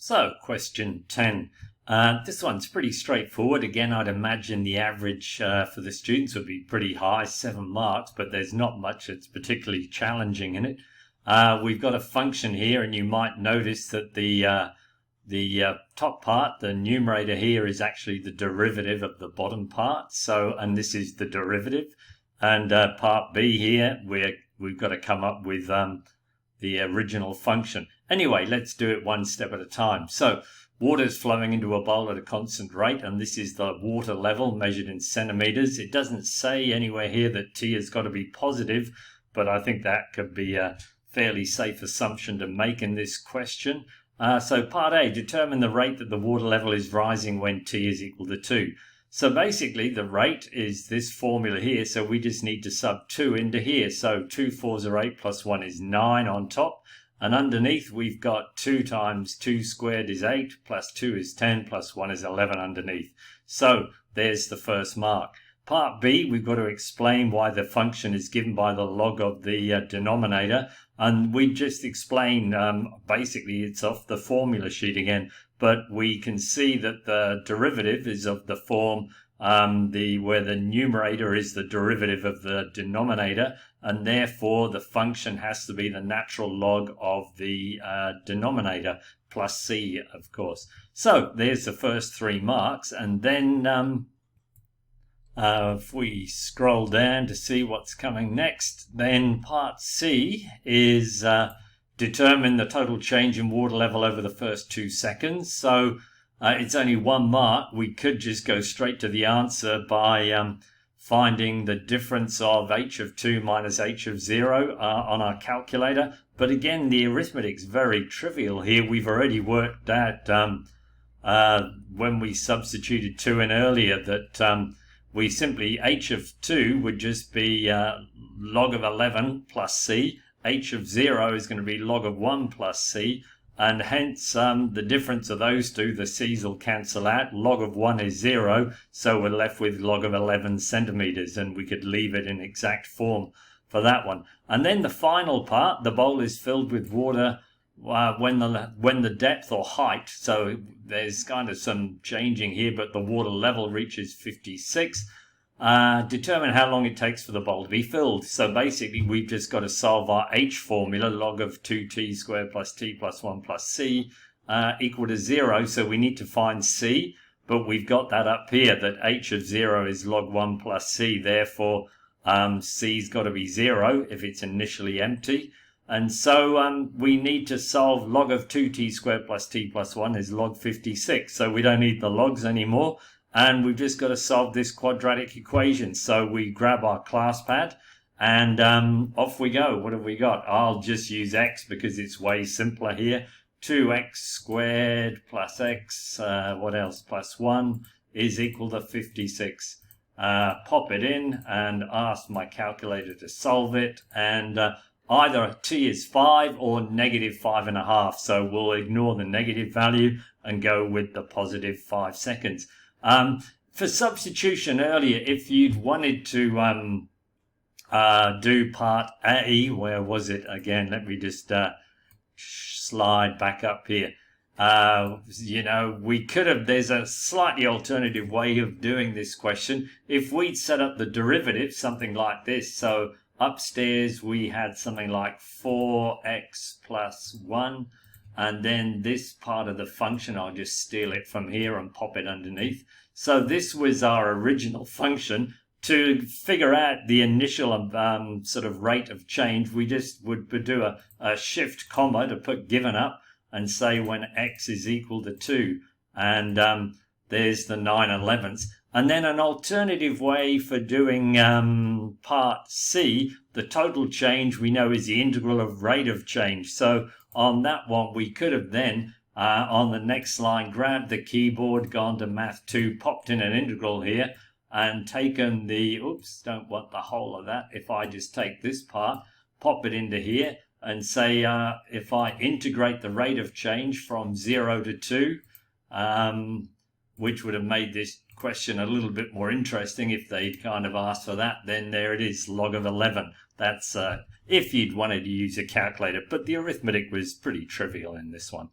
So, question 10. This one's pretty straightforward. Again, I'd imagine the average for the students would be pretty high, 7 marks, but there's not much that's particularly challenging in it. We've got a function here, and you might notice that the top part, the numerator here, is actually the derivative of the bottom part. And this is the derivative. And part B here, we've got to come up with the original function. Anyway, let's do it one step at a time. So water is flowing into a bowl at a constant rate, and this is the water level measured in centimeters. It doesn't say anywhere here that T has got to be positive, but I think that could be a fairly safe assumption to make in this question. So part A, determine the rate that the water level is rising when T is equal to 2. So basically the rate is this formula here, so we just need to sub 2 into here. So 2 4s are 8 plus 1 is 9 on top. And underneath we've got 2 times 2 squared is 8, plus 2 is 10, plus 1 is 11 underneath. So there's the first mark. Part B, we've got to explain why the function is given by the log of the denominator. And we just explain, basically it's off the formula sheet again, but we can see that the derivative is of the form where the numerator is the derivative of the denominator, and therefore the function has to be the natural log of the denominator plus c, of course. So there's the first 3 marks, and then if we scroll down to see what's coming next, then part C is determine the total change in water level over the first 2 seconds. So it's only 1 mark. We could just go straight to the answer by finding the difference of h of 2 minus h of 0 on our calculator. But again, the arithmetic's very trivial here. We've already worked out when we substituted 2 in earlier that we simply, h of 2 would just be log of 11 plus c. H of 0 is going to be log of 1 plus c. And hence the difference of those two, the c's will cancel out. Log of 1 is 0, so we're left with log of 11 centimeters, and we could leave it in exact form for that one. And then the final part, the bowl is filled with water when the depth or height, so there's kind of some changing here, but the water level reaches 56. Determine how long it takes for the bowl to be filled. So basically we've just got to solve our h formula, log of 2t squared plus t plus 1 plus c equal to 0. So we need to find c, but we've got that up here that h of 0 is log 1 plus c. Therefore c's got to be 0 if it's initially empty. And so we need to solve log of 2t squared plus t plus 1 is log 56. So we don't need the logs anymore. And we've just got to solve this quadratic equation. So we grab our class pad and off we go. What have we got? I'll just use x because it's way simpler here. 2x squared plus x, what else? Plus 1 is equal to 56. Pop it in and ask my calculator to solve it. And either t is 5 or negative 5.5. So we'll ignore the negative value and go with the positive 5 seconds. For substitution earlier, if you'd wanted to do part A, where was it again? Let me just slide back up here. You know, we could have, there's a slightly alternative way of doing this question. If we'd set up the derivative, something like this, so upstairs we had something like 4x plus 1, and then this part of the function, I'll just steal it from here and pop it underneath. So this was our original function. To figure out the initial sort of rate of change, we just would do a shift comma to put given up and say when x is equal to 2. And there's the 9/11. And then an alternative way for doing part C, the total change we know is the integral of rate of change. So on that one, we could have then, on the next line, grabbed the keyboard, gone to Math 2, popped in an integral here, and taken the, oops, don't want the whole of that. If I just take this part, pop it into here, and say if I integrate the rate of change from 0 to 2, which would have made this question a little bit more interesting if they'd kind of asked for that, then there it is, log of 11. That's if you'd wanted to use a calculator, but the arithmetic was pretty trivial in this one.